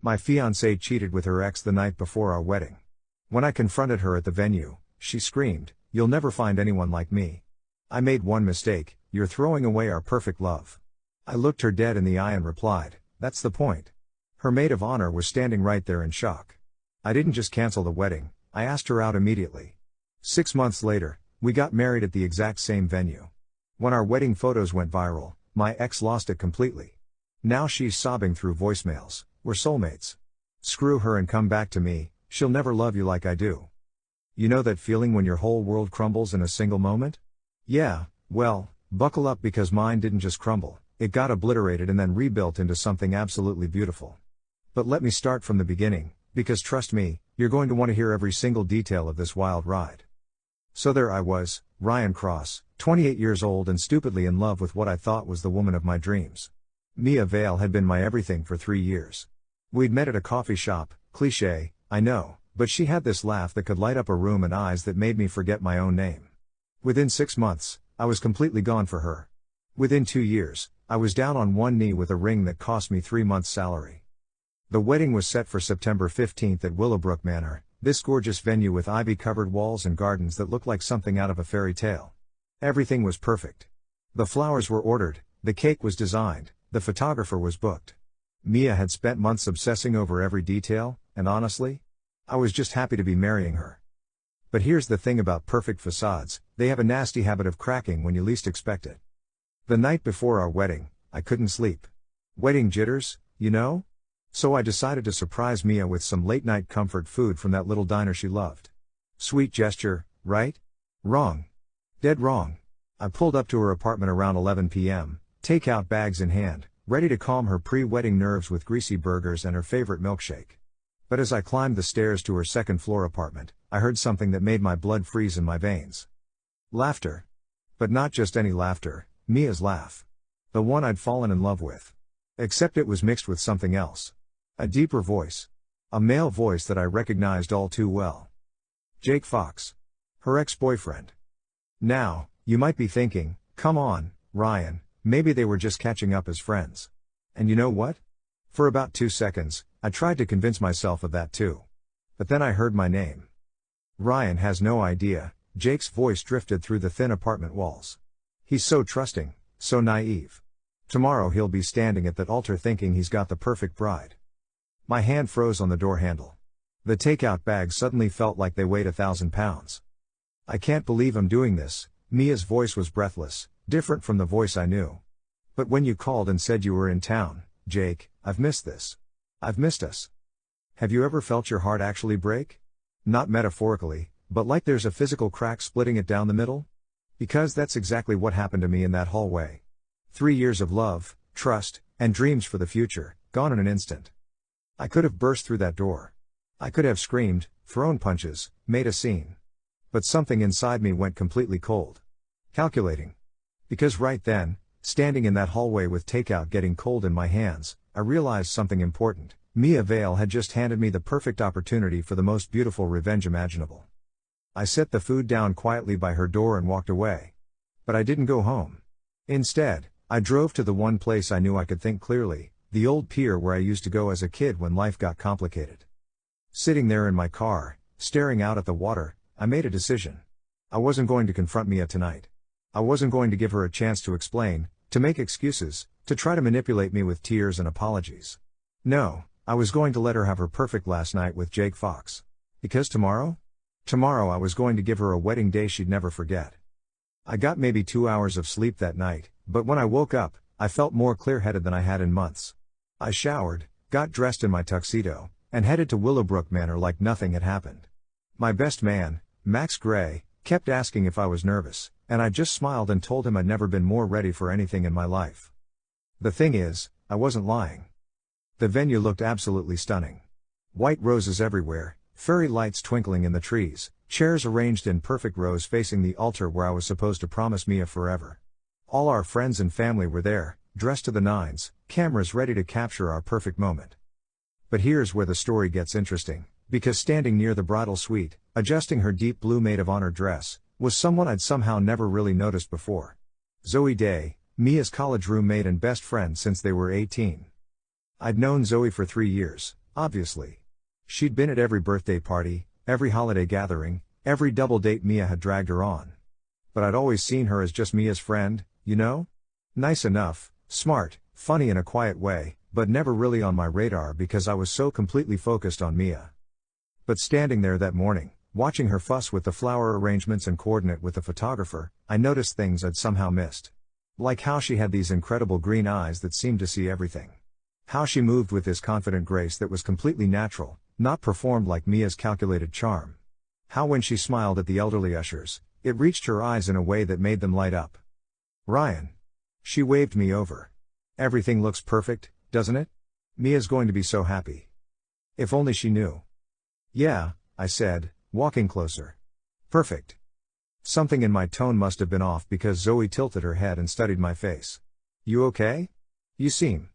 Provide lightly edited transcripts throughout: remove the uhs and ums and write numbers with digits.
My fiancé cheated with her ex the night before our wedding. When I confronted her at the venue, she screamed, "You'll never find anyone like me." I made one mistake: you're throwing away our perfect love. I looked her dead in the eye and replied, "That's the point." Her maid of honor was standing right there in shock. I didn't just cancel the wedding, I asked her out immediately. 6 months later, we got married at the exact same venue. When our wedding photos went viral, my ex lost it completely. Now she's sobbing through voicemails, "We're soulmates. Screw her and come back to me, she'll never love you like I do." You know that feeling when your whole world crumbles in a single moment? Yeah, well, buckle up because mine didn't just crumble, it got obliterated and then rebuilt into something absolutely beautiful. But let me start from the beginning, because trust me, you're going to want to hear every single detail of this wild ride. So there I was, Ryan Cross, 28 years old and stupidly in love with what I thought was the woman of my dreams. Mia Vale had been my everything for 3 years. We'd met at a coffee shop, cliché, I know, but she had this laugh that could light up a room and eyes that made me forget my own name. Within 6 months, I was completely gone for her. Within 2 years, I was down on one knee with a ring that cost me 3 months' salary. The wedding was set for September 15th at Willowbrook Manor, this gorgeous venue with ivy-covered walls and gardens that looked like something out of a fairy tale. Everything was perfect. The flowers were ordered, the cake was designed, the photographer was booked. Mia had spent months obsessing over every detail, and honestly, I was just happy to be marrying her. But here's the thing about perfect facades, they have a nasty habit of cracking when you least expect it. The night before our wedding, I couldn't sleep. Wedding jitters, you know? So I decided to surprise Mia with some late-night comfort food from that little diner she loved. Sweet gesture, right? Wrong. Dead wrong. I pulled up to her apartment around 11 p.m., takeout bags in hand, ready to calm her pre-wedding nerves with greasy burgers and her favorite milkshake. But as I climbed the stairs to her second-floor apartment, I heard something that made my blood freeze in my veins. Laughter. But not just any laughter, Mia's laugh. The one I'd fallen in love with. Except it was mixed with something else. A deeper voice. A male voice that I recognized all too well. Jake Fox. Her ex-boyfriend. Now, you might be thinking, come on, Ryan, maybe they were just catching up as friends. And you know what? For about 2 seconds, I tried to convince myself of that too. But then I heard my name. Ryan has no idea, Jake's voice drifted through the thin apartment walls. He's so trusting, so naive. Tomorrow he'll be standing at that altar thinking he's got the perfect bride. My hand froze on the door handle. The takeout bags suddenly felt like they weighed 1,000 pounds. I can't believe I'm doing this, Mia's voice was breathless, different from the voice I knew. But when you called and said you were in town, Jake, I've missed this. I've missed us. Have you ever felt your heart actually break? Not metaphorically, but like there's a physical crack splitting it down the middle? Because that's exactly what happened to me in that hallway. 3 years of love, trust, and dreams for the future, gone in an instant. I could have burst through that door. I could have screamed, thrown punches, made a scene. But something inside me went completely cold. Calculating. Because right then, standing in that hallway with takeout getting cold in my hands, I realized something important. Mia Vale had just handed me the perfect opportunity for the most beautiful revenge imaginable. I set the food down quietly by her door and walked away. But I didn't go home. Instead, I drove to the one place I knew I could think clearly, the old pier where I used to go as a kid when life got complicated. Sitting there in my car, staring out at the water, I made a decision. I wasn't going to confront Mia tonight. I wasn't going to give her a chance to explain, to make excuses, to try to manipulate me with tears and apologies. No, I was going to let her have her perfect last night with Jake Fox. Because tomorrow? Tomorrow I was going to give her a wedding day she'd never forget. I got maybe 2 hours of sleep that night, but when I woke up, I felt more clear-headed than I had in months. I showered, got dressed in my tuxedo, and headed to Willowbrook Manor like nothing had happened. My best man, Max Gray, kept asking if I was nervous, and I just smiled and told him I'd never been more ready for anything in my life. The thing is, I wasn't lying. The venue looked absolutely stunning. White roses everywhere, fairy lights twinkling in the trees, chairs arranged in perfect rows facing the altar where I was supposed to promise Mia forever. All our friends and family were there, dressed to the nines, cameras ready to capture our perfect moment. But here's where the story gets interesting, because standing near the bridal suite, adjusting her deep blue maid of honor dress, was someone I'd somehow never really noticed before. Zoe Day, Mia's college roommate and best friend since they were 18. I'd known Zoe for 3 years, obviously. She'd been at every birthday party, every holiday gathering, every double date Mia had dragged her on. But I'd always seen her as just Mia's friend, you know? Nice enough, smart, funny in a quiet way, but never really on my radar because I was so completely focused on Mia. But standing there that morning, watching her fuss with the flower arrangements and coordinate with the photographer, I noticed things I'd somehow missed. Like how she had these incredible green eyes that seemed to see everything. How she moved with this confident grace that was completely natural, not performed like Mia's calculated charm. How when she smiled at the elderly ushers, it reached her eyes in a way that made them light up. Ryan. She waved me over. Everything looks perfect, doesn't it? Mia's going to be so happy. If only she knew. Yeah, I said, walking closer. Perfect. Something in my tone must have been off because Zoe tilted her head and studied my face. You okay? You seem.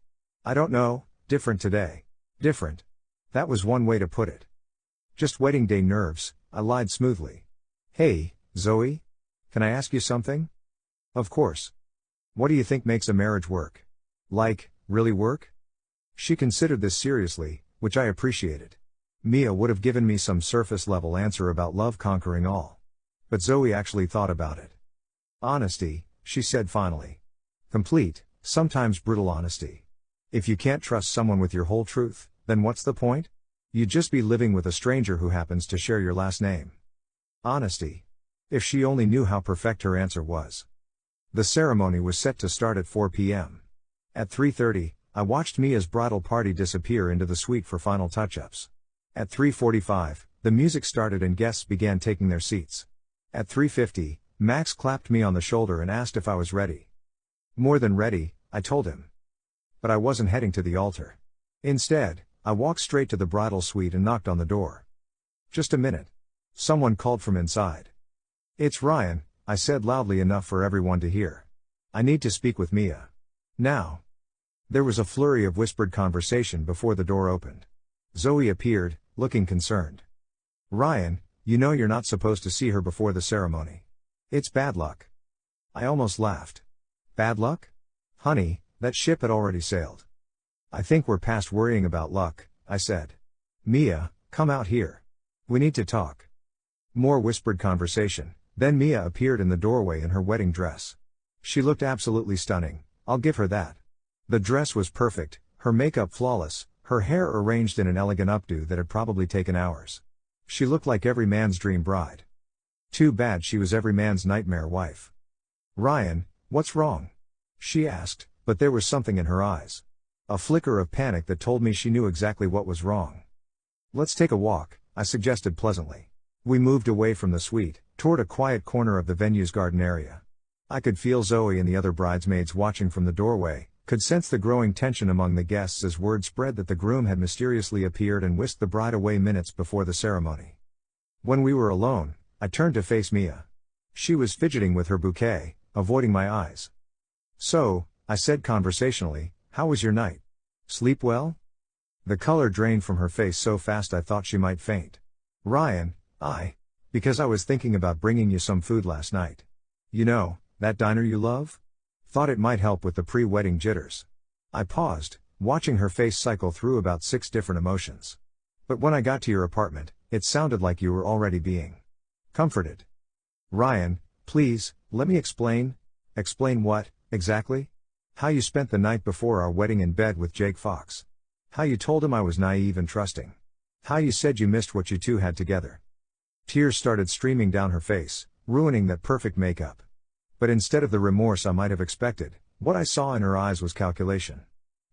I don't know, different today. Different. That was one way to put it. Just wedding day nerves, I lied smoothly. Hey, Zoe? Can I ask you something? Of course. What do you think makes a marriage work? Like, really work? She considered this seriously, which I appreciated. Mia would have given me some surface-level answer about love conquering all. But Zoe actually thought about it. Honesty, she said finally. Complete, sometimes brutal honesty. If you can't trust someone with your whole truth, then what's the point? You'd just be living with a stranger who happens to share your last name. Honesty. If she only knew how perfect her answer was. The ceremony was set to start at 4 p.m. At 3:30, I watched Mia's bridal party disappear into the suite for final touch-ups. At 3:45, the music started and guests began taking their seats. At 3:50, Max clapped me on the shoulder and asked if I was ready. More than ready, I told him. But I wasn't heading to the altar. Instead, I walked straight to the bridal suite and knocked on the door. Just a minute. Someone called from inside. It's Ryan, I said loudly enough for everyone to hear. I need to speak with Mia. Now. There was a flurry of whispered conversation before the door opened. Zoe appeared, looking concerned. Ryan, you know you're not supposed to see her before the ceremony. It's bad luck. I almost laughed. Bad luck? Honey, that ship had already sailed. I think we're past worrying about luck, I said. Mia, come out here. We need to talk. More whispered conversation, then Mia appeared in the doorway in her wedding dress. She looked absolutely stunning, I'll give her that. The dress was perfect, her makeup flawless, her hair arranged in an elegant updo that had probably taken hours. She looked like every man's dream bride. Too bad she was every man's nightmare wife. Ryan, what's wrong? She asked, but there was something in her eyes. A flicker of panic that told me she knew exactly what was wrong. Let's take a walk, I suggested pleasantly. We moved away from the suite, toward a quiet corner of the venue's garden area. I could feel Zoe and the other bridesmaids watching from the doorway, could sense the growing tension among the guests as word spread that the groom had mysteriously appeared and whisked the bride away minutes before the ceremony. When we were alone, I turned to face Mia. She was fidgeting with her bouquet, avoiding my eyes. So, I said conversationally, how was your night? Sleep well? The color drained from her face so fast I thought she might faint. Ryan, because I was thinking about bringing you some food last night. You know, that diner you love? Thought it might help with the pre-wedding jitters. I paused, watching her face cycle through about 6 different emotions. But when I got to your apartment, it sounded like you were already being comforted. Ryan, please, let me explain. Explain what, exactly? How you spent the night before our wedding in bed with Jake Fox. How you told him I was naive and trusting. How you said you missed what you two had together. Tears started streaming down her face, ruining that perfect makeup. But instead of the remorse I might have expected, what I saw in her eyes was calculation.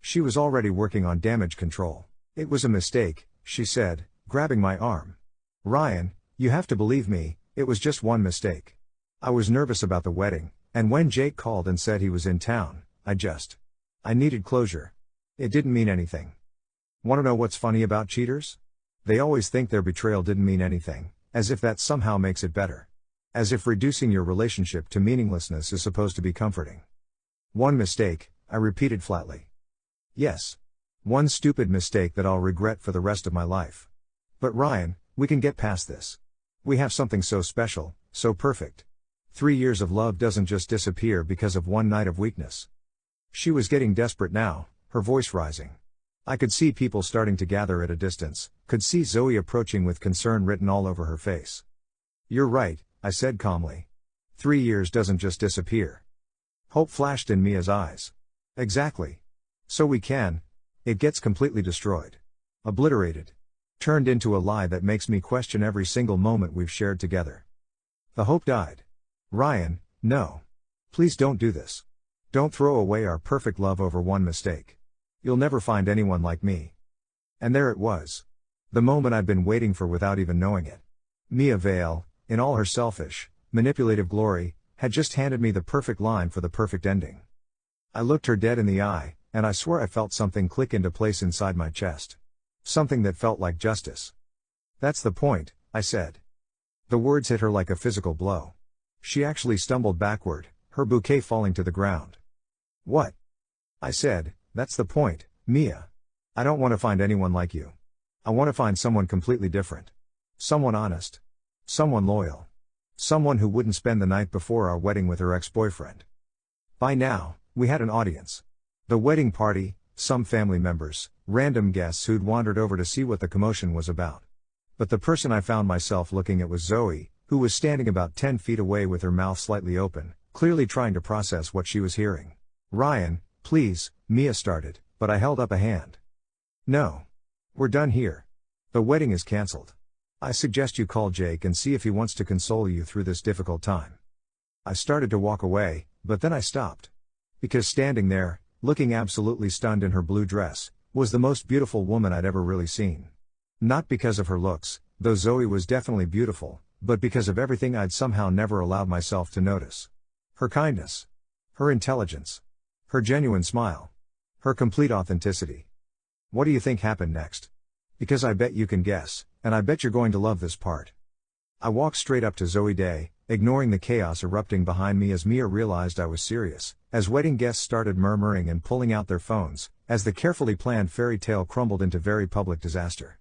She was already working on damage control. It was a mistake, she said, grabbing my arm. Ryan, you have to believe me, it was just one mistake. I was nervous about the wedding, and when Jake called and said he was in town, I needed closure. It didn't mean anything. Want to know what's funny about cheaters? They always think their betrayal didn't mean anything, as if that somehow makes it better. As if reducing your relationship to meaninglessness is supposed to be comforting. One mistake, I repeated flatly. Yes. One stupid mistake that I'll regret for the rest of my life. But Ryan, we can get past this. We have something so special, so perfect. 3 years of love doesn't just disappear because of one night of weakness. She was getting desperate now, her voice rising. I could see people starting to gather at a distance, could see Zoe approaching with concern written all over her face. "You're right," I said calmly. 3 years doesn't just disappear. Hope flashed in Mia's eyes. "Exactly. So we can. It gets completely destroyed. Obliterated. Turned into a lie that makes me question every single moment we've shared together." The hope died. "Ryan, no. Please don't do this. Don't throw away our perfect love over one mistake. You'll never find anyone like me." And there it was. The moment I'd been waiting for without even knowing it. Mia Vale, in all her selfish, manipulative glory, had just handed me the perfect line for the perfect ending. I looked her dead in the eye, and I swear I felt something click into place inside my chest. Something that felt like justice. "That's the point," I said. The words hit her like a physical blow. She actually stumbled backward, her bouquet falling to the ground. "What?" I said. "That's the point, Mia. I don't want to find anyone like you. I want to find someone completely different. Someone honest. Someone loyal. Someone who wouldn't spend the night before our wedding with her ex-boyfriend." By now, we had an audience. The wedding party, some family members, random guests who'd wandered over to see what the commotion was about. But the person I found myself looking at was Zoe, who was standing about 10 feet away with her mouth slightly open, clearly trying to process what she was hearing. "Ryan, please," Mia started, but I held up a hand. "No. We're done here. The wedding is cancelled. I suggest you call Jake and see if he wants to console you through this difficult time." I started to walk away, but then I stopped. Because standing there, looking absolutely stunned in her blue dress, was the most beautiful woman I'd ever really seen. Not because of her looks, though Zoe was definitely beautiful, but because of everything I'd somehow never allowed myself to notice. Her kindness. Her intelligence. Her genuine smile. Her complete authenticity. What do you think happened next? Because I bet you can guess, and I bet you're going to love this part. I walked straight up to Zoe Day, ignoring the chaos erupting behind me as Mia realized I was serious, as wedding guests started murmuring and pulling out their phones, as the carefully planned fairy tale crumbled into very public disaster.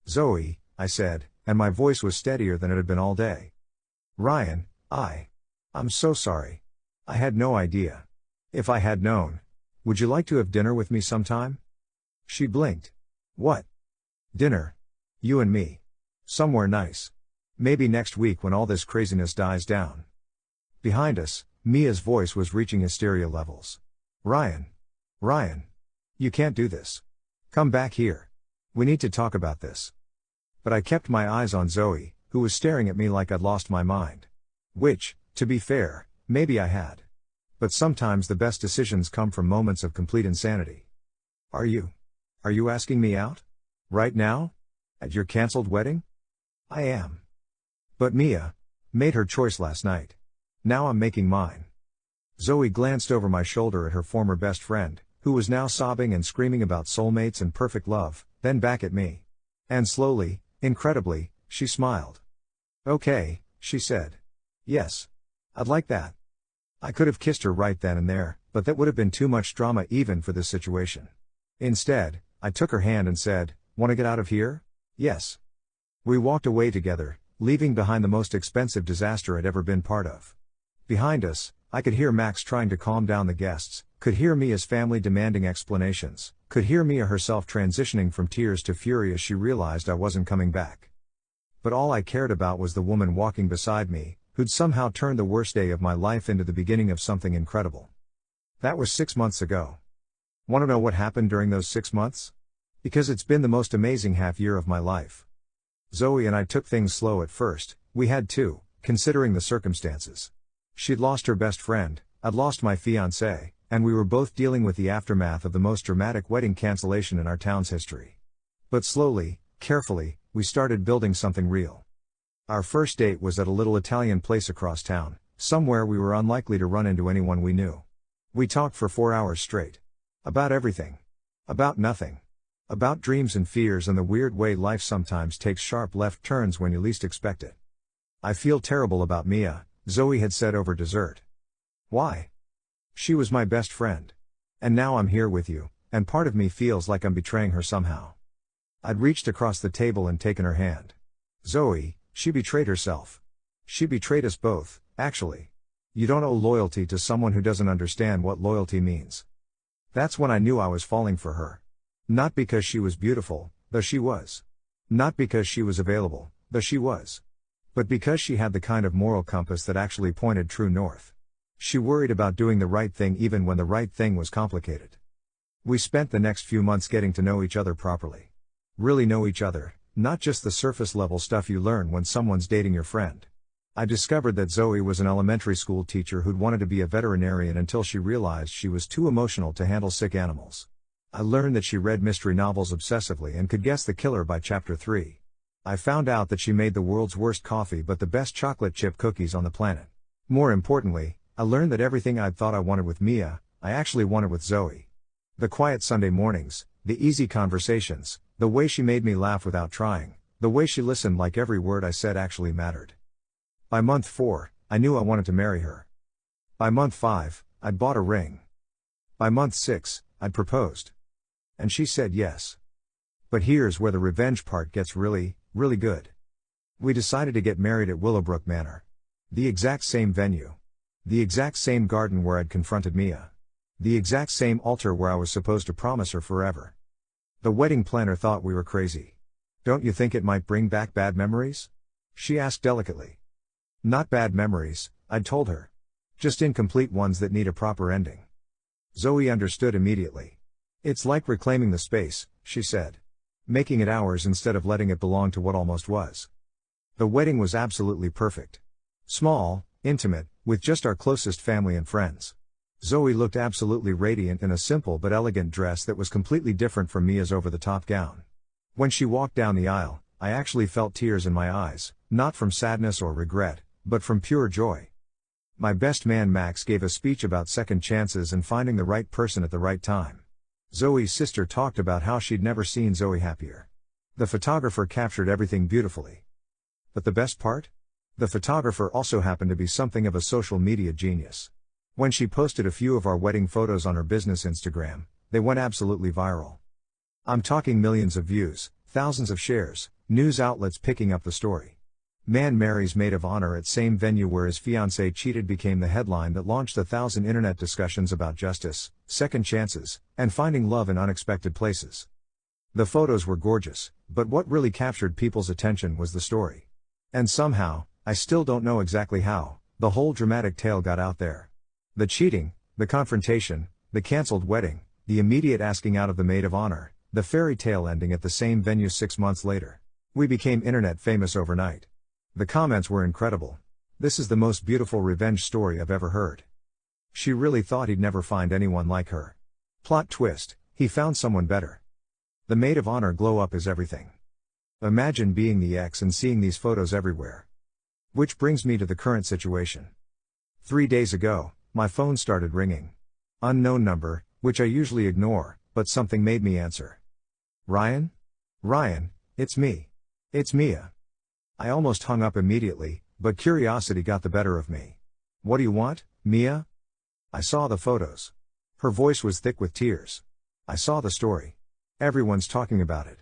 "Zoe," I said, and my voice was steadier than it had been all day. "Ryan, I'm so sorry. I had no idea. If I had known. Would you like to have dinner with me sometime?" She blinked. "What? Dinner? You and me? Somewhere nice. Maybe next week when all this craziness dies down." Behind us, Mia's voice was reaching hysteria levels. Ryan, you can't do this. Come back here. We need to talk about this." But I kept my eyes on Zoe, who was staring at me like I'd lost my mind. Which, to be fair, maybe I had. But sometimes the best decisions come from moments of complete insanity. Are you asking me out? Right now? At your cancelled wedding?" "I am. But Mia made her choice last night. Now I'm making mine." Zoe glanced over my shoulder at her former best friend, who was now sobbing and screaming about soulmates and perfect love, then back at me. And slowly, incredibly, she smiled. "Okay," she said. "Yes. I'd like that." I could have kissed her right then and there, but that would have been too much drama even for this situation. Instead, I took her hand and said, "Want to get out of here?" "Yes." We walked away together, leaving behind the most expensive disaster I'd ever been part of. Behind us, I could hear Max trying to calm down the guests, could hear Mia's family demanding explanations, could hear Mia herself transitioning from tears to fury as she realized I wasn't coming back. But all I cared about was the woman walking beside me, who'd somehow turned the worst day of my life into the beginning of something incredible. That was 6 months ago. Want to know what happened during those 6 months? Because it's been the most amazing half year of my life. Zoe and I took things slow at first, we had to, considering the circumstances. She'd lost her best friend, I'd lost my fiancé, and we were both dealing with the aftermath of the most dramatic wedding cancellation in our town's history. But slowly, carefully, we started building something real. Our first date was at a little Italian place across town, somewhere we were unlikely to run into anyone we knew. We talked for 4 hours straight. About everything. About nothing. About dreams and fears and the weird way life sometimes takes sharp left turns when you least expect it. "I feel terrible about Mia," Zoe had said over dessert. "Why?" "She was my best friend. And now I'm here with you, and part of me feels like I'm betraying her somehow." I'd reached across the table and taken her hand. "Zoe, she betrayed herself. She betrayed us both, actually. You don't owe loyalty to someone who doesn't understand what loyalty means." That's when I knew I was falling for her. Not because she was beautiful, though she was. Not because she was available, though she was. But because she had the kind of moral compass that actually pointed true north. She worried about doing the right thing even when the right thing was complicated. We spent the next few months getting to know each other properly. Really know each other, not just the surface level stuff you learn when someone's dating your friend. I discovered that Zoe was an elementary school teacher who'd wanted to be a veterinarian until she realized she was too emotional to handle sick animals. I learned that she read mystery novels obsessively and could guess the killer by chapter 3. I found out that she made the world's worst coffee but the best chocolate chip cookies on the planet. More importantly, I learned that everything I'd thought I wanted with Mia, I actually wanted with Zoe. The quiet Sunday mornings, the easy conversations, the way she made me laugh without trying, the way she listened like every word I said actually mattered. By month 4, I knew I wanted to marry her. By month 5, I'd bought a ring. By month 6, I'd proposed. And she said yes. But here's where the revenge part gets really, really good. We decided to get married at Willowbrook Manor. The exact same venue. The exact same garden where I'd confronted Mia. The exact same altar where I was supposed to promise her forever. The wedding planner thought we were crazy. Don't you think it might bring back bad memories? She asked delicately. Not bad memories, I'd told her. Just incomplete ones that need a proper ending. Zoe understood immediately. It's like reclaiming the space, she said. Making it ours instead of letting it belong to what almost was. The wedding was absolutely perfect. Small, intimate, with just our closest family and friends. Zoe looked absolutely radiant in a simple but elegant dress that was completely different from Mia's over-the-top gown. When she walked down the aisle, I actually felt tears in my eyes, not from sadness or regret, but from pure joy. My best man Max gave a speech about second chances and finding the right person at the right time. Zoe's sister talked about how she'd never seen Zoe happier. The photographer captured everything beautifully. But the best part? The photographer also happened to be something of a social media genius. When she posted a few of our wedding photos on her business Instagram, they went absolutely viral. I'm talking millions of views, thousands of shares, news outlets picking up the story. Man marries maid of honor at same venue where his fiancé cheated became the headline that launched 1,000 internet discussions about justice, second chances, and finding love in unexpected places. The photos were gorgeous, but what really captured people's attention was the story. And somehow, I still don't know exactly how, the whole dramatic tale got out there. The cheating, the confrontation, the cancelled wedding, the immediate asking out of the maid of honor, the fairy tale ending at the same venue 6 months later. We became internet famous overnight. The comments were incredible. This is the most beautiful revenge story I've ever heard. She really thought he'd never find anyone like her. Plot twist, he found someone better. The maid of honor glow up is everything. Imagine being the ex and seeing these photos everywhere. Which brings me to the current situation. 3 days ago, my phone started ringing. Unknown number, which I usually ignore, but something made me answer. Ryan? Ryan, it's me. It's Mia. I almost hung up immediately, but curiosity got the better of me. What do you want, Mia? I saw the photos. Her voice was thick with tears. I saw the story. Everyone's talking about it.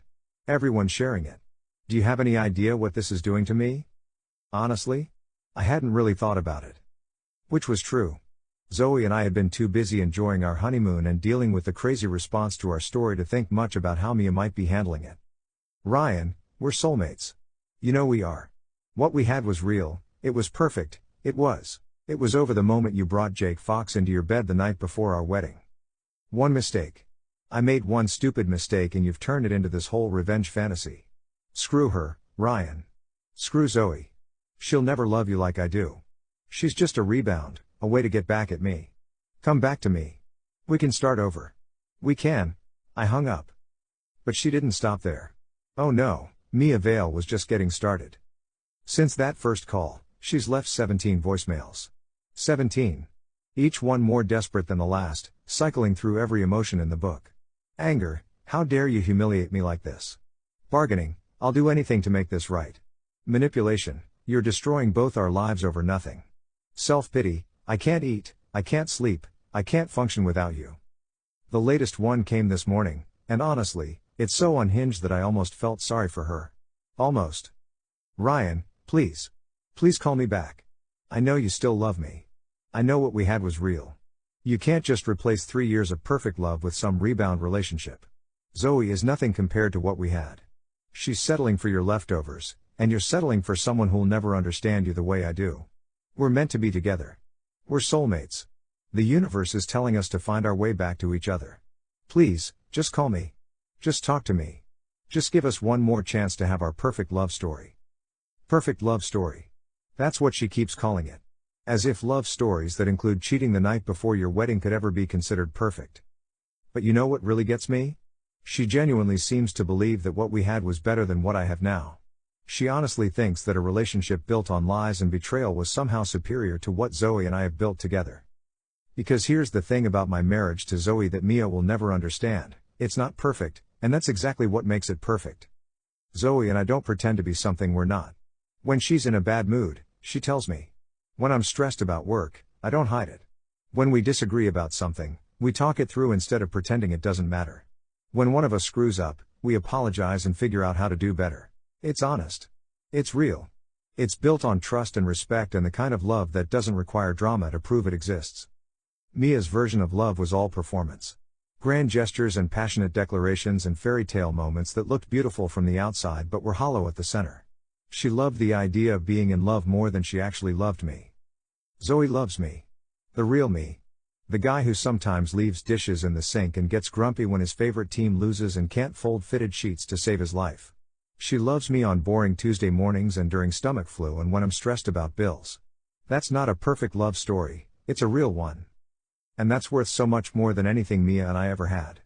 Everyone's sharing it. Do you have any idea what this is doing to me? Honestly? I hadn't really thought about it. Which was true. Zoe and I had been too busy enjoying our honeymoon and dealing with the crazy response to our story to think much about how Mia might be handling it. Ryan, we're soulmates. You know we are. What we had was real, it was perfect, it was. It was over the moment you brought Jake Fox into your bed the night before our wedding. One mistake. I made one stupid mistake and you've turned it into this whole revenge fantasy. Screw her, Ryan. Screw Zoe. She'll never love you like I do. She's just a rebound, a way to get back at me. Come back to me. We can start over. We can. I hung up. But she didn't stop there. Oh no, Mia Vale was just getting started. Since that first call, she's left 17 voicemails. 17. Each one more desperate than the last, cycling through every emotion in the book. Anger, how dare you humiliate me like this? Bargaining, I'll do anything to make this right. Manipulation, you're destroying both our lives over nothing. Self-pity, I can't eat, I can't sleep, I can't function without you. The latest one came this morning, and honestly, it's so unhinged that I almost felt sorry for her. Almost. Ryan, please. Please call me back. I know you still love me. I know what we had was real. You can't just replace 3 years of perfect love with some rebound relationship. Zoe is nothing compared to what we had. She's settling for your leftovers, and you're settling for someone who'll never understand you the way I do. We're meant to be together. We're soulmates. The universe is telling us to find our way back to each other. Please, just call me. Just talk to me. Just give us one more chance to have our perfect love story. Perfect love story. That's what she keeps calling it. As if love stories that include cheating the night before your wedding could ever be considered perfect. But you know what really gets me? She genuinely seems to believe that what we had was better than what I have now. She honestly thinks that a relationship built on lies and betrayal was somehow superior to what Zoe and I have built together. Because here's the thing about my marriage to Zoe that Mia will never understand: it's not perfect, and that's exactly what makes it perfect. Zoe and I don't pretend to be something we're not. When she's in a bad mood, she tells me. When I'm stressed about work, I don't hide it. When we disagree about something, we talk it through instead of pretending it doesn't matter. When one of us screws up, we apologize and figure out how to do better. It's honest. It's real. It's built on trust and respect and the kind of love that doesn't require drama to prove it exists. Mia's version of love was all performance. Grand gestures and passionate declarations and fairy tale moments that looked beautiful from the outside but were hollow at the center. She loved the idea of being in love more than she actually loved me. Zoe loves me. The real me. The guy who sometimes leaves dishes in the sink and gets grumpy when his favorite team loses and can't fold fitted sheets to save his life. She loves me on boring Tuesday mornings and during stomach flu and when I'm stressed about bills. That's not a perfect love story, it's a real one. And that's worth so much more than anything Mia and I ever had.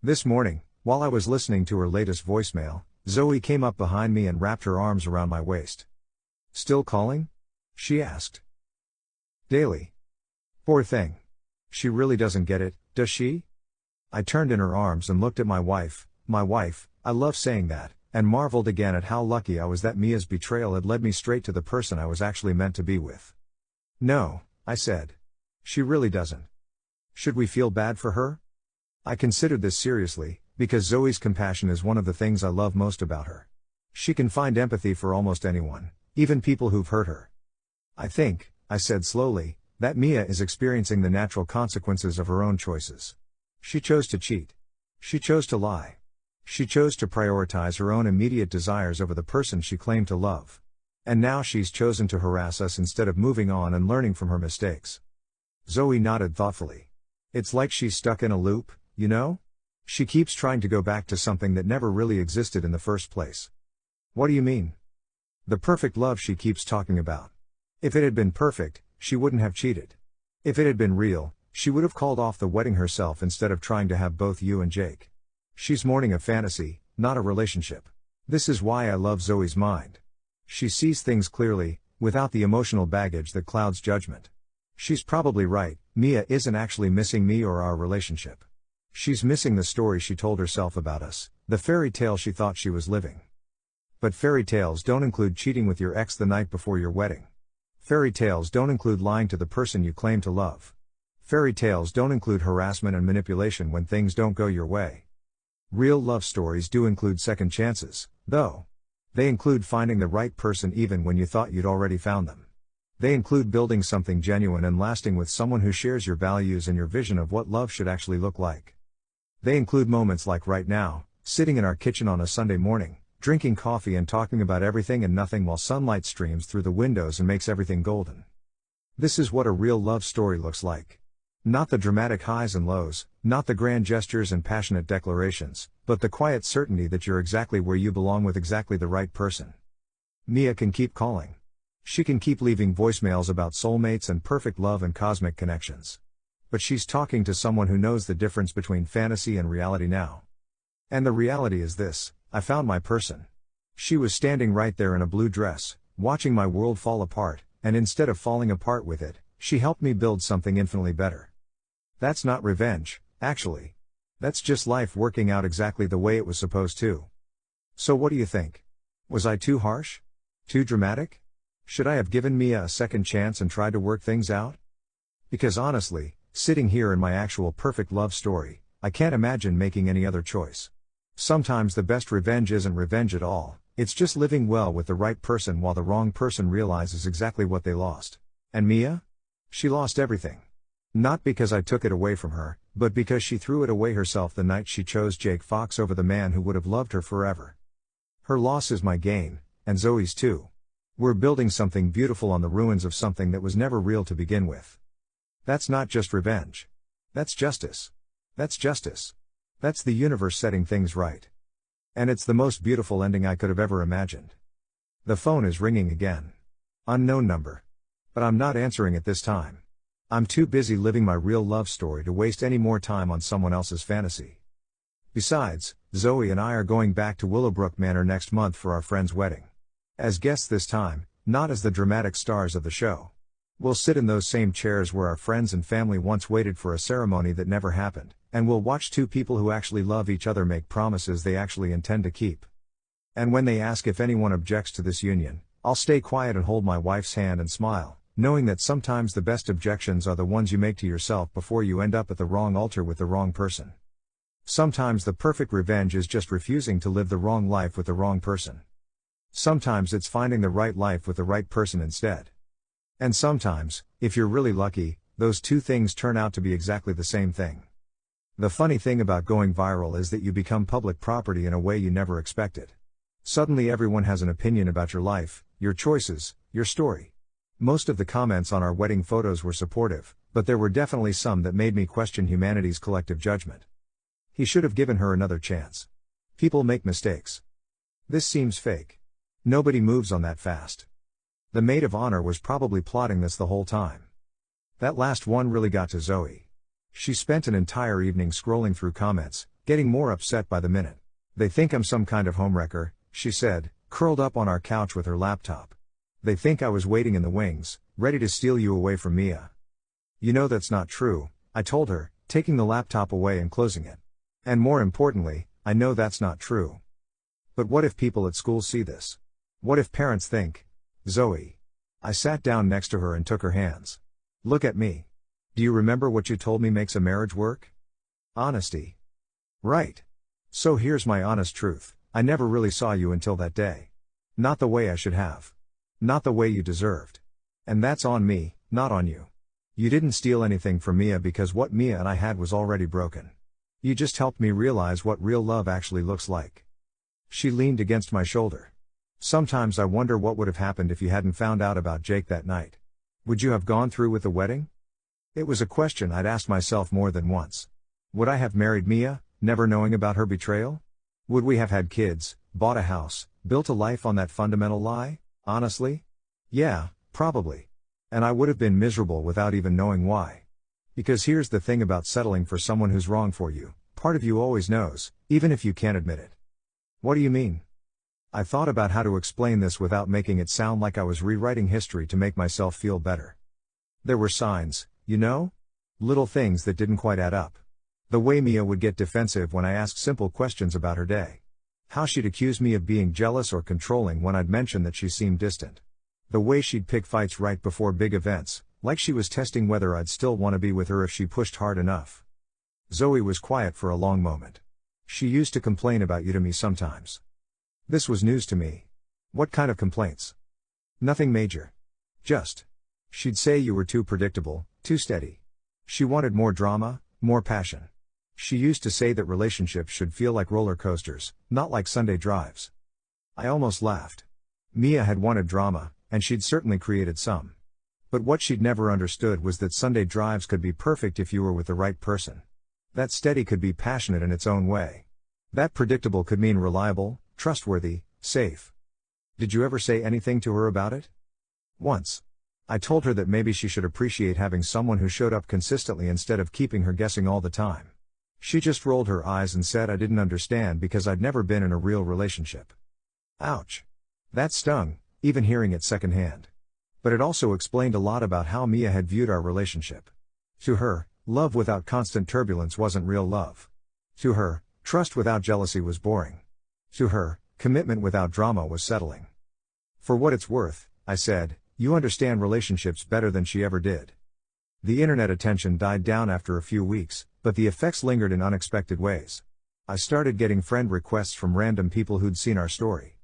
This morning, while I was listening to her latest voicemail, Zoe came up behind me and wrapped her arms around my waist. "Still calling?" she asked. "Daily." Poor thing. She really doesn't get it, does she? I turned in her arms and looked at my wife, I love saying that, and marveled again at how lucky I was that Mia's betrayal had led me straight to the person I was actually meant to be with. "No," I said. "She really doesn't." Should we feel bad for her? I considered this seriously, because Zoe's compassion is one of the things I love most about her. She can find empathy for almost anyone, even people who've hurt her. I think, I said slowly, that Mia is experiencing the natural consequences of her own choices. She chose to cheat. She chose to lie. She chose to prioritize her own immediate desires over the person she claimed to love. And now she's chosen to harass us instead of moving on and learning from her mistakes. Zoe nodded thoughtfully. It's like she's stuck in a loop, you know? She keeps trying to go back to something that never really existed in the first place. What do you mean? The perfect love she keeps talking about. If it had been perfect, she wouldn't have cheated. If it had been real, she would have called off the wedding herself instead of trying to have both you and Jake. She's mourning a fantasy, not a relationship. This is why I love Zoe's mind. She sees things clearly, without the emotional baggage that clouds judgment. She's probably right, Mia isn't actually missing me or our relationship. She's missing the story she told herself about us, the fairy tale she thought she was living. But fairy tales don't include cheating with your ex the night before your wedding. Fairy tales don't include lying to the person you claim to love. Fairy tales don't include harassment and manipulation when things don't go your way. Real love stories do include second chances, though. They include finding the right person even when you thought you'd already found them. They include building something genuine and lasting with someone who shares your values and your vision of what love should actually look like. They include moments like right now, sitting in our kitchen on a Sunday morning, drinking coffee and talking about everything and nothing while sunlight streams through the windows and makes everything golden. This is what a real love story looks like. Not the dramatic highs and lows, not the grand gestures and passionate declarations, but the quiet certainty that you're exactly where you belong with exactly the right person. Mia can keep calling. She can keep leaving voicemails about soulmates and perfect love and cosmic connections. But she's talking to someone who knows the difference between fantasy and reality now. And the reality is this: I found my person. She was standing right there in a blue dress, watching my world fall apart, and instead of falling apart with it, she helped me build something infinitely better. That's not revenge, actually. That's just life working out exactly the way it was supposed to. So what do you think? Was I too harsh? Too dramatic? Should I have given Mia a second chance and tried to work things out? Because honestly, sitting here in my actual perfect love story, I can't imagine making any other choice. Sometimes the best revenge isn't revenge at all, it's just living well with the right person while the wrong person realizes exactly what they lost. And Mia? She lost everything. Not because I took it away from her, but because she threw it away herself the night she chose Jake Fox over the man who would have loved her forever. Her loss is my gain, and Zoe's too. We're building something beautiful on the ruins of something that was never real to begin with. That's not just revenge. That's justice. That's justice. That's the universe setting things right. And it's the most beautiful ending I could have ever imagined. The phone is ringing again. Unknown number. But I'm not answering it this time. I'm too busy living my real love story to waste any more time on someone else's fantasy. Besides, Zoe and I are going back to Willowbrook Manor next month for our friend's wedding. As guests this time, not as the dramatic stars of the show. We'll sit in those same chairs where our friends and family once waited for a ceremony that never happened, and we'll watch two people who actually love each other make promises they actually intend to keep. And when they ask if anyone objects to this union, I'll stay quiet and hold my wife's hand and smile, knowing that sometimes the best objections are the ones you make to yourself before you end up at the wrong altar with the wrong person. Sometimes the perfect revenge is just refusing to live the wrong life with the wrong person. Sometimes it's finding the right life with the right person instead. And sometimes, if you're really lucky, those two things turn out to be exactly the same thing. The funny thing about going viral is that you become public property in a way you never expected. Suddenly everyone has an opinion about your life, your choices, your story. Most of the comments on our wedding photos were supportive, but there were definitely some that made me question humanity's collective judgment. He should have given her another chance. People make mistakes. This seems fake. Nobody moves on that fast. The maid of honor was probably plotting this the whole time. That last one really got to Zoe. She spent an entire evening scrolling through comments, getting more upset by the minute. They think I'm some kind of homewrecker, she said, curled up on our couch with her laptop. They think I was waiting in the wings, ready to steal you away from Mia. You know that's not true, I told her, taking the laptop away and closing it. And more importantly, I know that's not true. But what if people at school see this? What if parents think, Zoe? I sat down next to her and took her hands. Look at me. Do you remember what you told me makes a marriage work? Honesty. Right. So here's my honest truth, I never really saw you until that day. Not the way I should have. Not the way you deserved. And that's on me, not on you. You didn't steal anything from Mia because what Mia and I had was already broken. You just helped me realize what real love actually looks like. She leaned against my shoulder. Sometimes I wonder what would have happened if you hadn't found out about Jake that night. Would you have gone through with the wedding? It was a question I'd asked myself more than once. Would I have married Mia, never knowing about her betrayal? Would we have had kids, bought a house, built a life on that fundamental lie? Honestly? Yeah, probably. And I would have been miserable without even knowing why. Because here's the thing about settling for someone who's wrong for you, part of you always knows, even if you can't admit it. What do you mean? I thought about how to explain this without making it sound like I was rewriting history to make myself feel better. There were signs, you know? Little things that didn't quite add up. The way Mia would get defensive when I asked simple questions about her day. How she'd accuse me of being jealous or controlling when I'd mention that she seemed distant. The way she'd pick fights right before big events, like she was testing whether I'd still want to be with her if she pushed hard enough. Zoe was quiet for a long moment. She used to complain about you to me sometimes. This was news to me. What kind of complaints? Nothing major. Just. She'd say you were too predictable, too steady. She wanted more drama, more passion. She used to say that relationships should feel like roller coasters, not like Sunday drives. I almost laughed. Mia had wanted drama, and she'd certainly created some. But what she'd never understood was that Sunday drives could be perfect if you were with the right person. That steady could be passionate in its own way. That predictable could mean reliable, trustworthy, safe. Did you ever say anything to her about it? Once. I told her that maybe she should appreciate having someone who showed up consistently instead of keeping her guessing all the time. She just rolled her eyes and said I didn't understand because I'd never been in a real relationship. Ouch. That stung, even hearing it secondhand. But it also explained a lot about how Mia had viewed our relationship. To her, love without constant turbulence wasn't real love. To her, trust without jealousy was boring. To her, commitment without drama was settling. For what it's worth, I said, you understand relationships better than she ever did. The internet attention died down after a few weeks, but the effects lingered in unexpected ways. I started getting friend requests from random people who'd seen our story.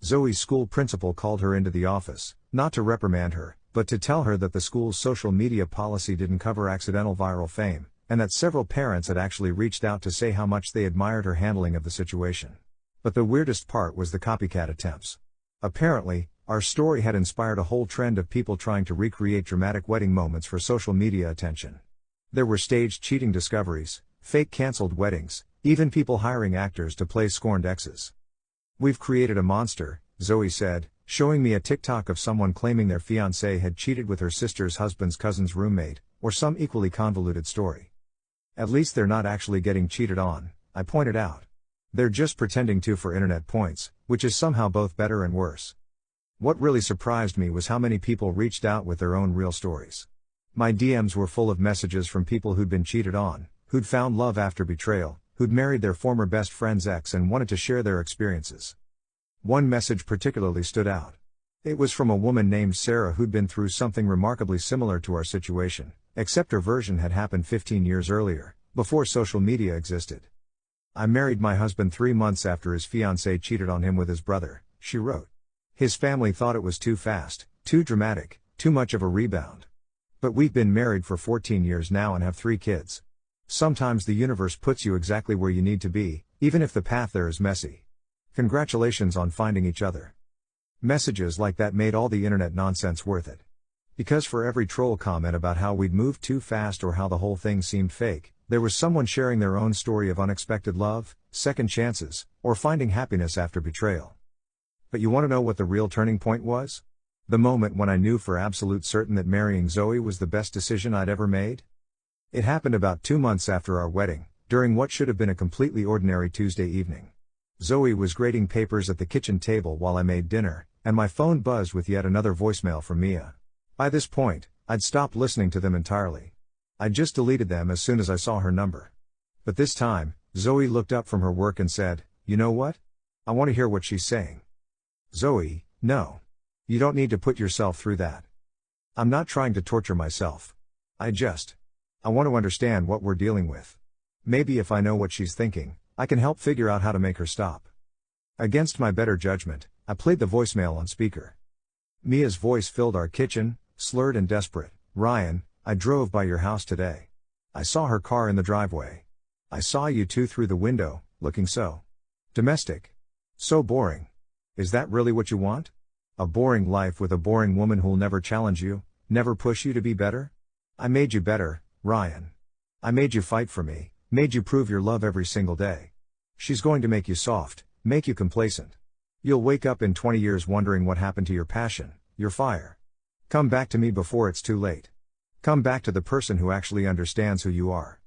Zoe's school principal called her into the office, not to reprimand her, but but to tell her that the school's social media policy didn't cover accidental viral fame, and that several parents had actually reached out to say how much they admired her handling of the situation. But the weirdest part was the copycat attempts. Apparently, our story had inspired a whole trend of people trying to recreate dramatic wedding moments for social media attention. There were staged cheating discoveries, fake cancelled weddings, even people hiring actors to play scorned exes. "We've created a monster," Zoe said, showing me a TikTok of someone claiming their fiancé had cheated with her sister's husband's cousin's roommate, or some equally convoluted story. "At least they're not actually getting cheated on," I pointed out. "They're just pretending to for internet points, which is somehow both better and worse." What really surprised me was how many people reached out with their own real stories. My DMs were full of messages from people who'd been cheated on, who'd found love after betrayal, who'd married their former best friend's ex and wanted to share their experiences. One message particularly stood out. It was from a woman named Sarah who'd been through something remarkably similar to our situation, except her version had happened 15 years earlier, before social media existed. "I married my husband 3 months after his fiancée cheated on him with his brother," she wrote. "His family thought it was too fast, too dramatic, too much of a rebound. But we've been married for 14 years now and have 3 kids. Sometimes the universe puts you exactly where you need to be, even if the path there is messy. Congratulations on finding each other." Messages like that made all the internet nonsense worth it. Because for every troll comment about how we'd moved too fast or how the whole thing seemed fake, there was someone sharing their own story of unexpected love, second chances, or finding happiness after betrayal. But you want to know what the real turning point was? The moment when I knew for absolute certain that marrying Zoe was the best decision I'd ever made? It happened about 2 months after our wedding, during what should have been a completely ordinary Tuesday evening. Zoe was grading papers at the kitchen table while I made dinner, and my phone buzzed with yet another voicemail from Mia. By this point, I'd stopped listening to them entirely. I'd just deleted them as soon as I saw her number. But this time, Zoe looked up from her work and said, "You know what? I want to hear what she's saying." "Zoe, no. You don't need to put yourself through that. I'm not trying to torture myself. I want to understand what we're dealing with. Maybe if I know what she's thinking, I can help figure out how to make her stop." Against my better judgment, I played the voicemail on speaker. Mia's voice filled our kitchen, slurred and desperate. "Ryan, I drove by your house today. I saw her car in the driveway. I saw you two through the window, looking so domestic. So boring. Is that really what you want? A boring life with a boring woman who'll never challenge you, never push you to be better? I made you better, Ryan. I made you fight for me, made you prove your love every single day. She's going to make you soft, make you complacent. You'll wake up in 20 years wondering what happened to your passion, your fire. Come back to me before it's too late. Come back to the person who actually understands who you are."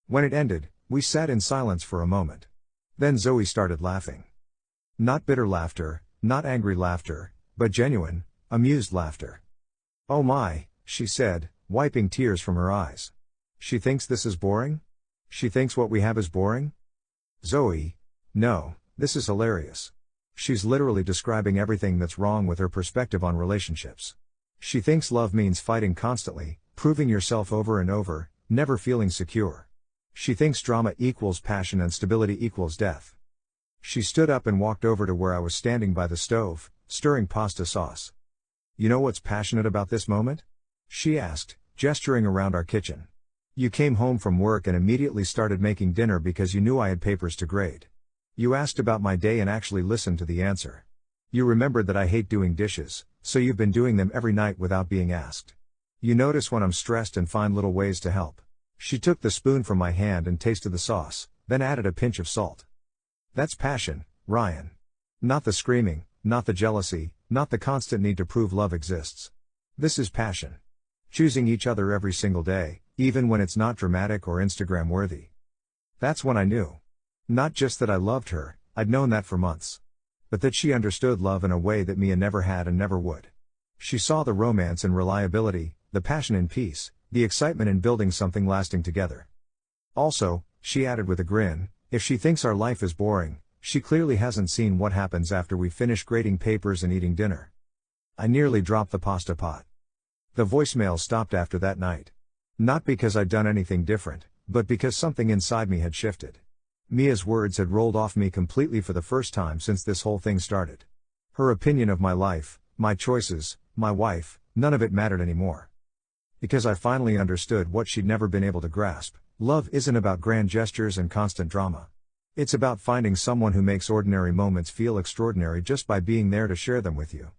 When it ended, we sat in silence for a moment. Then Zoe started laughing. Not bitter laughter, not angry laughter, but genuine, amused laughter. "Oh my," she said, wiping tears from her eyes. "She thinks this is boring? She thinks what we have is boring? Zoe, no, this is hilarious. She's literally describing everything that's wrong with her perspective on relationships. She thinks love means fighting constantly, proving yourself over and over, never feeling secure. She thinks drama equals passion and stability equals death." She stood up and walked over to where I was standing by the stove, stirring pasta sauce. "You know what's passionate about this moment?" she asked, gesturing around our kitchen. "You came home from work and immediately started making dinner because you knew I had papers to grade. You asked about my day and actually listened to the answer. You remembered that I hate doing dishes, so you've been doing them every night without being asked. You notice when I'm stressed and find little ways to help." She took the spoon from my hand and tasted the sauce, then added a pinch of salt. "That's passion, Ryan. Not the screaming, not the jealousy, not the constant need to prove love exists. This is passion. Choosing each other every single day, even when it's not dramatic or Instagram worthy." That's when I knew. Not just that I loved her, I'd known that for months. But that she understood love in a way that Mia never had and never would. She saw the romance in reliability, the passion in peace, the excitement in building something lasting together. Also, she added with a grin, if she thinks our life is boring, she clearly hasn't seen what happens after we finish grading papers and eating dinner. I nearly dropped the pasta pot. The voicemail stopped after that night. Not because I'd done anything different, but because something inside me had shifted. Mia's words had rolled off me completely for the first time since this whole thing started. Her opinion of my life, my choices, my wife, None of it mattered anymore. Because I finally understood what she'd never been able to grasp. Love isn't about grand gestures and constant drama. It's about finding someone who makes ordinary moments feel extraordinary just by being there to share them with you.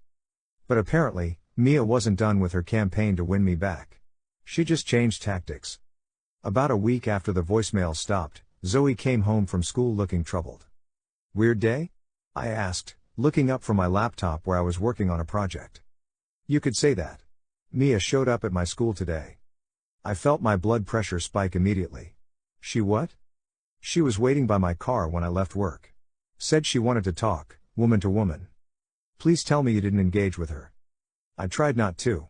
But apparently, Mia wasn't done with her campaign to win me back. She just changed tactics. About a week after the voicemail stopped, Zoe came home from school looking troubled. "Weird day?" I asked, looking up from my laptop where I was working on a project. "You could say that. Mia showed up at my school today." I felt my blood pressure spike immediately. "She what?" "She was waiting by my car when I left work. Said she wanted to talk, woman to woman." "Please tell me you didn't engage with her." "I tried not to.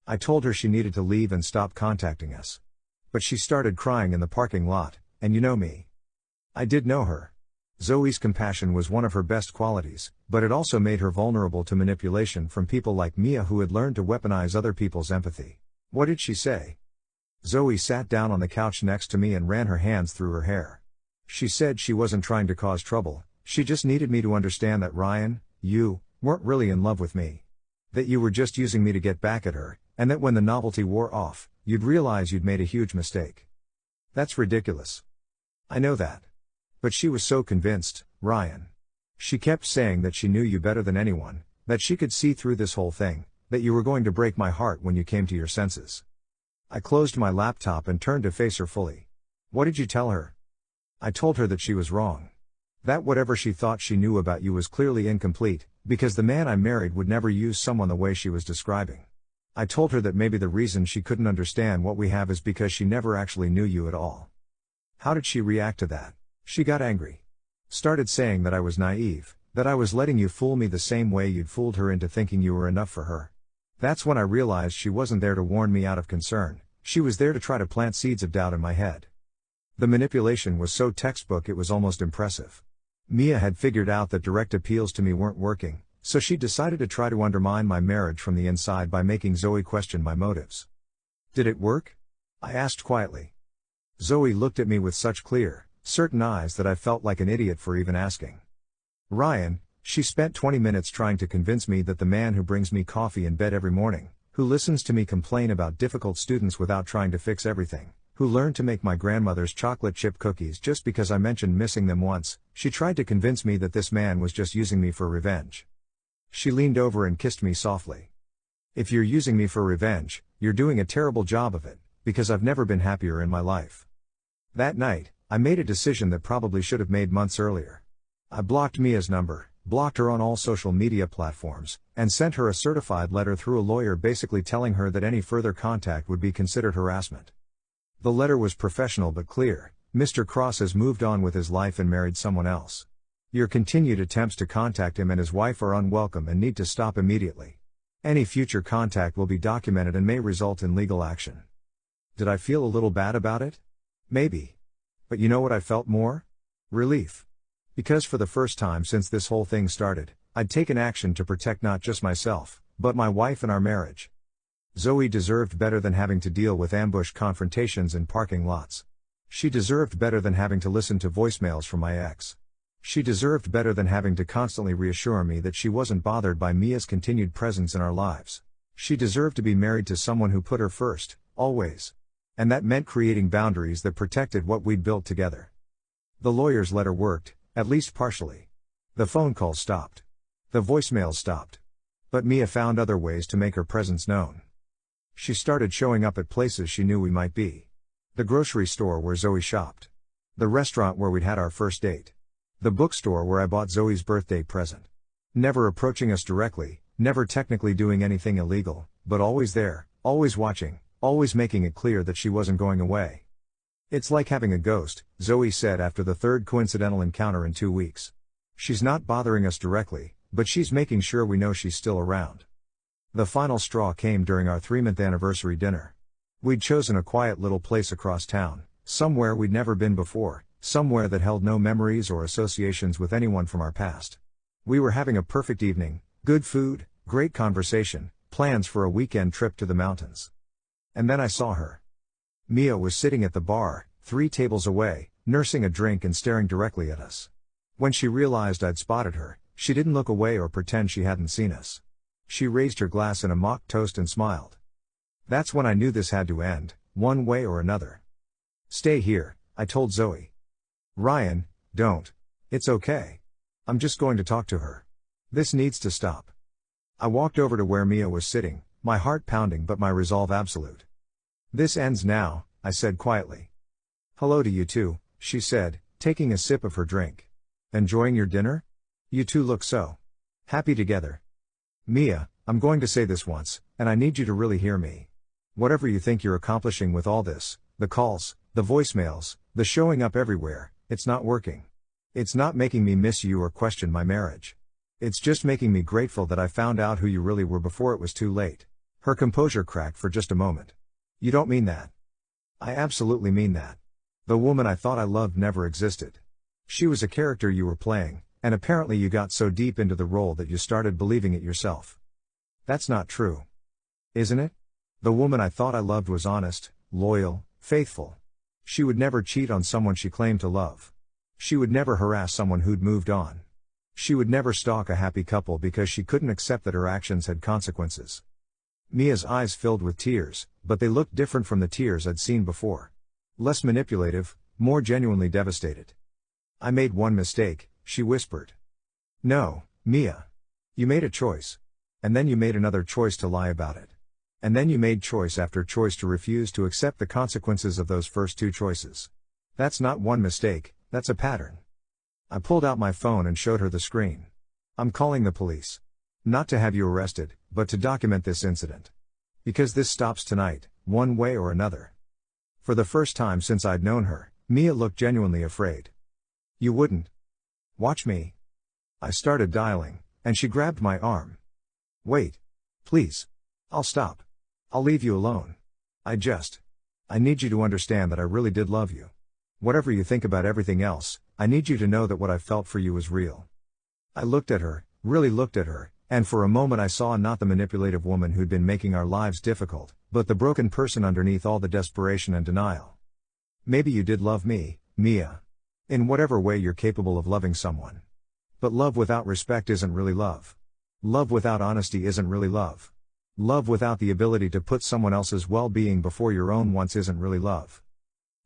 I told her she needed to leave and stop contacting us. But she started crying in the parking lot, and you know me." I did know her. Zoe's compassion was one of her best qualities, but it also made her vulnerable to manipulation from people like Mia who had learned to weaponize other people's empathy. "What did she say?" Zoe sat down on the couch next to me and ran her hands through her hair. "She said she wasn't trying to cause trouble, she just needed me to understand that Ryan, you, weren't really in love with me. That you were just using me to get back at her, and that when the novelty wore off, you'd realize you'd made a huge mistake." "That's ridiculous." "I know that. But she was so convinced, Ryan. She kept saying that she knew you better than anyone, that she could see through this whole thing, that you were going to break my heart when you came to your senses." I closed my laptop and turned to face her fully. "What did you tell her?" "I told her that she was wrong. That whatever she thought she knew about you was clearly incomplete, because the man I married would never use someone the way she was describing. I told her that maybe the reason she couldn't understand what we have is because she never actually knew you at all." "How did she react to that?" "She got angry. Started saying that I was naive, that I was letting you fool me the same way you'd fooled her into thinking you were enough for her. That's when I realized she wasn't there to warn me out of concern, she was there to try to plant seeds of doubt in my head." The manipulation was so textbook it was almost impressive. Mia had figured out that direct appeals to me weren't working, so she decided to try to undermine my marriage from the inside by making Zoe question my motives. "Did it work?" I asked quietly. Zoe looked at me with such clear, certain eyes that I felt like an idiot for even asking. "Ryan, she spent 20 minutes trying to convince me that the man who brings me coffee in bed every morning, who listens to me complain about difficult students without trying to fix everything, who learned to make my grandmother's chocolate chip cookies just because I mentioned missing them once, she tried to convince me that this man was just using me for revenge." She leaned over and kissed me softly. "If you're using me for revenge, you're doing a terrible job of it, because I've never been happier in my life." That night, I made a decision that probably should have made months earlier. I blocked Mia's number, blocked her on all social media platforms, and sent her a certified letter through a lawyer basically telling her that any further contact would be considered harassment. The letter was professional but clear: "Mr. Cross has moved on with his life and married someone else. Your continued attempts to contact him and his wife are unwelcome and need to stop immediately. Any future contact will be documented and may result in legal action." Did I feel a little bad about it? Maybe. But you know what I felt more? Relief. Because for the first time since this whole thing started, I'd taken action to protect not just myself, but my wife and our marriage. Zoe deserved better than having to deal with ambush confrontations in parking lots. She deserved better than having to listen to voicemails from my ex. She deserved better than having to constantly reassure me that she wasn't bothered by Mia's continued presence in our lives. She deserved to be married to someone who put her first, always. And that meant creating boundaries that protected what we'd built together. The lawyer's letter worked, at least partially. The phone calls stopped. The voicemails stopped. But Mia found other ways to make her presence known. She started showing up at places she knew we might be. The grocery store where Zoe shopped. The restaurant where we'd had our first date. The bookstore where I bought Zoe's birthday present. Never approaching us directly, never technically doing anything illegal, but always there, always watching, always making it clear that she wasn't going away. "It's like having a ghost," Zoe said after the third coincidental encounter in 2 weeks. "She's not bothering us directly, but she's making sure we know she's still around." The final straw came during our 3-month anniversary dinner. We'd chosen a quiet little place across town, somewhere we'd never been before, somewhere that held no memories or associations with anyone from our past. We were having a perfect evening, good food, great conversation, plans for a weekend trip to the mountains. And then I saw her. Mia was sitting at the bar, 3 tables away, nursing a drink and staring directly at us. When she realized I'd spotted her, she didn't look away or pretend she hadn't seen us. She raised her glass in a mock toast and smiled. That's when I knew this had to end, one way or another. Stay here, I told Zoe. Ryan, don't. It's okay. I'm just going to talk to her. This needs to stop. I walked over to where Mia was sitting, my heart pounding but my resolve absolute. This ends now, I said quietly. Hello to you too, she said, taking a sip of her drink. Enjoying your dinner? You two look so happy together. Mia, I'm going to say this once, and I need you to really hear me. Whatever you think you're accomplishing with all this, the calls, the voicemails, the showing up everywhere, it's not working. It's not making me miss you or question my marriage. It's just making me grateful that I found out who you really were before it was too late. Her composure cracked for just a moment. You don't mean that. I absolutely mean that. The woman I thought I loved never existed. She was a character you were playing, and apparently you got so deep into the role that you started believing it yourself. That's not true. Isn't it? The woman I thought I loved was honest, loyal, faithful. She would never cheat on someone she claimed to love. She would never harass someone who'd moved on. She would never stalk a happy couple because she couldn't accept that her actions had consequences. Mia's eyes filled with tears, but they looked different from the tears I'd seen before. Less manipulative, more genuinely devastated. I made one mistake, she whispered. No, Mia. You made a choice. And then you made another choice to lie about it. And then you made choice after choice to refuse to accept the consequences of those first two choices. That's not one mistake, that's a pattern. I pulled out my phone and showed her the screen. I'm calling the police. Not to have you arrested, but to document this incident. Because this stops tonight, one way or another. For the first time since I'd known her, Mia looked genuinely afraid. You wouldn't. Watch me. I started dialing, and she grabbed my arm. Wait. Please. I'll stop. I'll leave you alone. I need you to understand that I really did love you. Whatever you think about everything else, I need you to know that what I felt for you was real. I looked at her, really looked at her, and for a moment I saw not the manipulative woman who'd been making our lives difficult, but the broken person underneath all the desperation and denial. Maybe you did love me, Mia. In whatever way you're capable of loving someone. But love without respect isn't really love. Love without honesty isn't really love. Love without the ability to put someone else's well-being before your own wants isn't really love.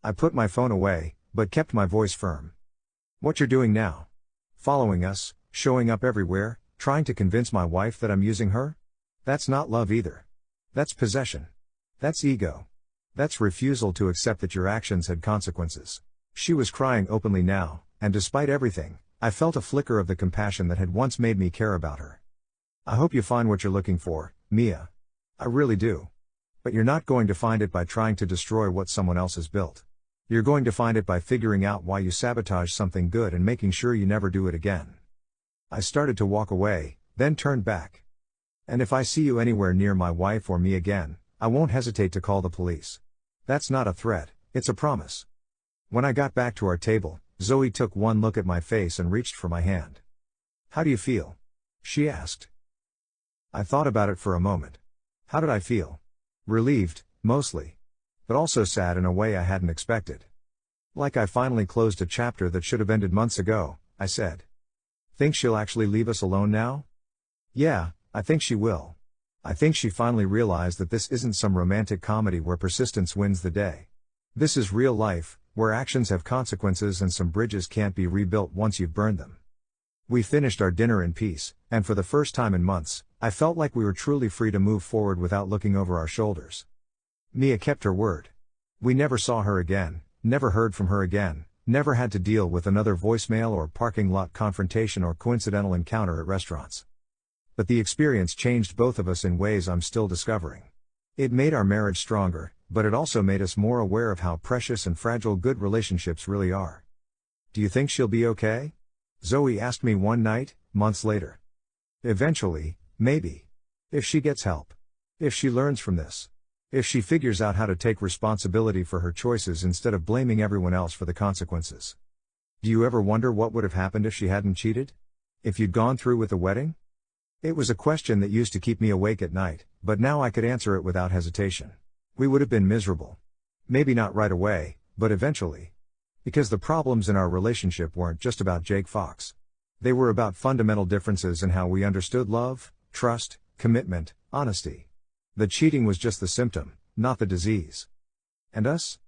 I put my phone away, but kept my voice firm. What you're doing now? Following us, showing up everywhere, trying to convince my wife that I'm using her? That's not love either. That's possession. That's ego. That's refusal to accept that your actions had consequences. She was crying openly now, and despite everything, I felt a flicker of the compassion that had once made me care about her. I hope you find what you're looking for, Mia. I really do. But you're not going to find it by trying to destroy what someone else has built. You're going to find it by figuring out why you sabotage something good and making sure you never do it again. I started to walk away, then turned back. And if I see you anywhere near my wife or me again, I won't hesitate to call the police. That's not a threat, it's a promise. When I got back to our table, Zoe took one look at my face and reached for my hand. How do you feel? She asked. I thought about it for a moment. How did I feel? Relieved, mostly. But also sad in a way I hadn't expected. Like I finally closed a chapter that should have ended months ago, I said. Think she'll actually leave us alone now? Yeah, I think she will. I think she finally realized that this isn't some romantic comedy where persistence wins the day. This is real life, where actions have consequences and some bridges can't be rebuilt once you've burned them. We finished our dinner in peace, and for the first time in months, I felt like we were truly free to move forward without looking over our shoulders. Mia kept her word. We never saw her again, never heard from her again, never had to deal with another voicemail or parking lot confrontation or coincidental encounter at restaurants. But the experience changed both of us in ways I'm still discovering. It made our marriage stronger, but it also made us more aware of how precious and fragile good relationships really are. Do you think she'll be okay? Zoe asked me one night, months later. Eventually, maybe. If she gets help. If she learns from this. If she figures out how to take responsibility for her choices instead of blaming everyone else for the consequences. Do you ever wonder what would have happened if she hadn't cheated? If you'd gone through with the wedding? It was a question that used to keep me awake at night, but now I could answer it without hesitation. We would have been miserable. Maybe not right away, but eventually. Because the problems in our relationship weren't just about Jake Fox. They were about fundamental differences in how we understood love, trust, commitment, honesty. The cheating was just the symptom, not the disease. And us?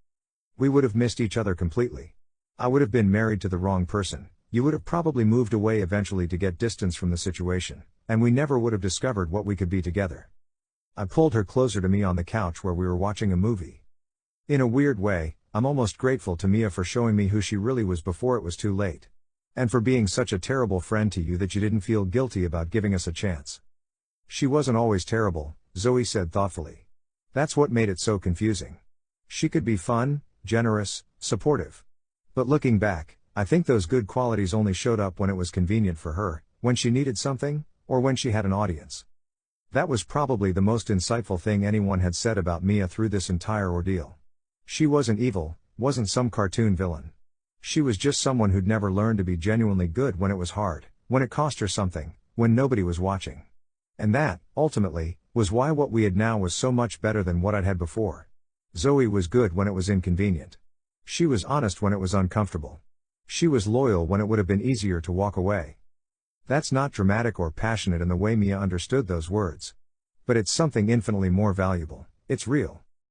We would have missed each other completely. I would have been married to the wrong person, you would have probably moved away eventually to get distance from the situation, and we never would have discovered what we could be together. I pulled her closer to me on the couch where we were watching a movie. In a weird way, I'm almost grateful to Mia for showing me who she really was before it was too late. And for being such a terrible friend to you that you didn't feel guilty about giving us a chance. She wasn't always terrible, Zoe said thoughtfully. That's what made it so confusing. She could be fun, generous, supportive. But looking back, I think those good qualities only showed up when it was convenient for her, when she needed something, or when she had an audience. That was probably the most insightful thing anyone had said about Mia through this entire ordeal. She wasn't evil, wasn't some cartoon villain. She was just someone who'd never learned to be genuinely good when it was hard, when it cost her something, when nobody was watching. And that, ultimately, was why what we had now was so much better than what I'd had before. Zoe was good when it was inconvenient. She was honest when it was uncomfortable. She was loyal when it would have been easier to walk away. That's not dramatic or passionate in the way Mia understood those words. But it's something infinitely more valuable. It's real.